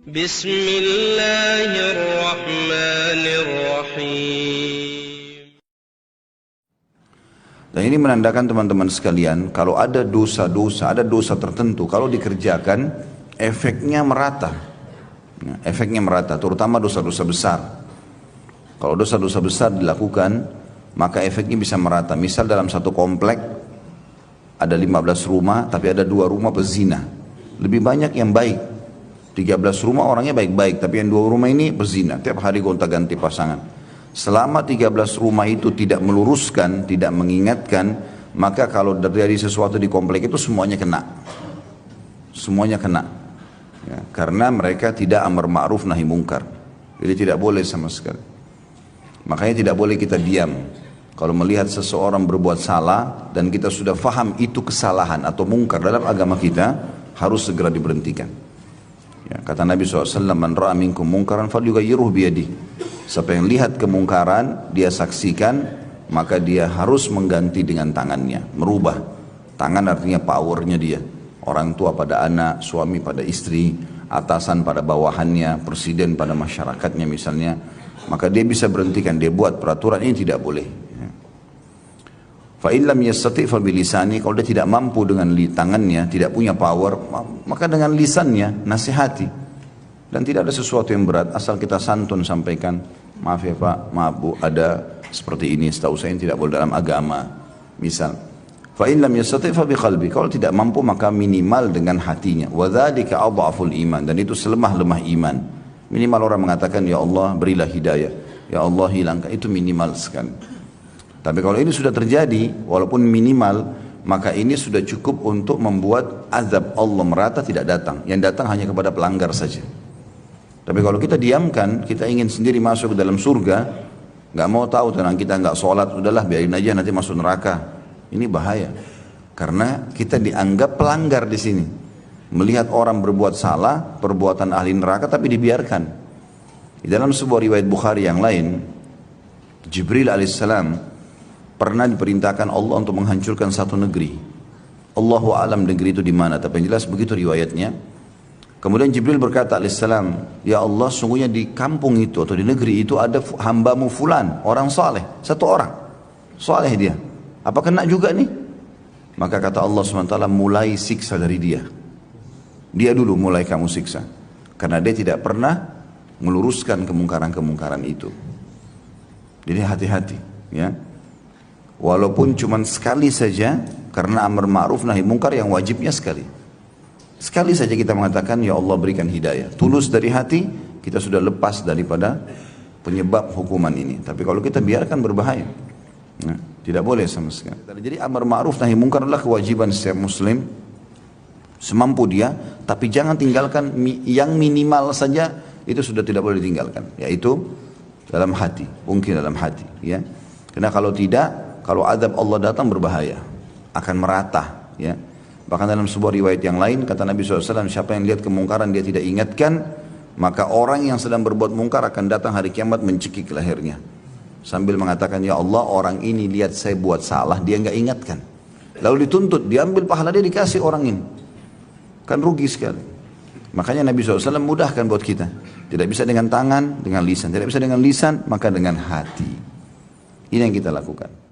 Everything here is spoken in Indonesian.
Bismillahirrahmanirrahim. Dan ini menandakan teman-teman sekalian, kalau ada dosa-dosa, ada dosa tertentu, kalau dikerjakan, efeknya merata. Nah, efeknya merata, terutama dosa-dosa besar. Kalau dosa-dosa besar dilakukan, maka efeknya bisa merata. Misal dalam satu komplek, ada 15 rumah, tapi ada 2 rumah pezina. Lebih banyak yang baik. 13 rumah orangnya baik-baik, tapi yang 2 rumah ini pezina. Tiap hari gonta-ganti pasangan. Selama 13 rumah itu tidak meluruskan, tidak mengingatkan, maka kalau terjadi sesuatu di komplek itu semuanya kena. Semuanya kena. Ya, karena mereka tidak amar ma'ruf nahi mungkar. Jadi tidak boleh sama sekali. Makanya tidak boleh kita diam. Kalau melihat seseorang berbuat salah dan kita sudah faham itu kesalahan atau mungkar dalam agama kita, harus segera diberhentikan. Ya, kata Nabi SAW, "Man ra'a minkum mungkaran falyughayyirhu biyadihi." Siapa yang lihat kemungkaran, dia saksikan, maka dia harus mengganti dengan tangannya, merubah. Tangan artinya powernya dia. Orang tua pada anak, suami pada istri, atasan pada bawahannya, presiden pada masyarakatnya misalnya. Maka dia bisa berhentikan, dia buat peraturan ini tidak boleh. Fa in lam yastati' fa bilisani, kalau dia tidak mampu dengan tangannya, tidak punya power, maka dengan lisannya nasihati. Dan tidak ada sesuatu yang berat, asal kita santun sampaikan, maaf ya Pak, maaf Bu, ada seperti ini, setahu saya tidak boleh dalam agama. Misal, fa in lam yastati' fa biqalbi, kalau tidak mampu maka minimal dengan hatinya. Wa dzalika adhaful iman, dan itu selemah-lemah iman. Minimal orang mengatakan, ya Allah berilah hidayah, ya Allah hilangkan, itu minimal sekali. Tapi kalau ini sudah terjadi, walaupun minimal, maka ini sudah cukup untuk membuat azab Allah merata tidak datang. Yang datang hanya kepada pelanggar saja. Tapi kalau kita diamkan, kita ingin sendiri masuk ke dalam surga, nggak mau tahu tentang kita nggak sholat, udahlah biarin aja nanti masuk neraka. Ini bahaya. Karena kita dianggap pelanggar di sini. Melihat orang berbuat salah, perbuatan ahli neraka, tapi dibiarkan. Di dalam sebuah riwayat Bukhari yang lain, Jibril alaihissalam pernah diperintahkan Allah untuk menghancurkan satu negeri. Allahu a'lam negeri itu di mana, tapi yang jelas begitu riwayatnya. Kemudian Jibril berkata alaihissalam, ya Allah sungguhnya di kampung itu atau di negeri itu ada hambamu fulan, orang saleh, satu orang, saleh dia. Apa kena juga nih? Maka kata Allah SWT, mulai siksa dari dia. Dia dulu mulai kamu siksa. Karena dia tidak pernah meluruskan kemungkaran-kemungkaran itu. Jadi hati-hati, ya. Walaupun cuma sekali saja, karena amar ma'ruf nahi mungkar yang wajibnya sekali. Sekali saja kita mengatakan, ya Allah berikan hidayah. Tulus dari hati, kita sudah lepas daripada penyebab hukuman ini. Tapi kalau kita biarkan berbahaya. Nah, tidak boleh sama sekali. Jadi amar ma'ruf nahi mungkar adalah kewajiban setiap muslim, semampu dia, tapi jangan tinggalkan yang minimal saja, itu sudah tidak boleh ditinggalkan. Yaitu dalam hati, mungkin dalam hati. Ya. Karena kalau tidak, kalau azab Allah datang berbahaya, akan merata. Ya. Bahkan dalam sebuah riwayat yang lain, kata Nabi SAW, siapa yang lihat kemungkaran dia tidak ingatkan, maka orang yang sedang berbuat mungkar akan datang hari kiamat mencekik lehernya. Sambil mengatakan, ya Allah orang ini lihat saya buat salah, dia enggak ingatkan. Lalu dituntut, diambil pahala dia dikasih orang ini. Kan rugi sekali. Makanya Nabi SAW mudahkan buat kita. Tidak bisa dengan tangan, dengan lisan. Tidak bisa dengan lisan, maka dengan hati. Ini yang kita lakukan.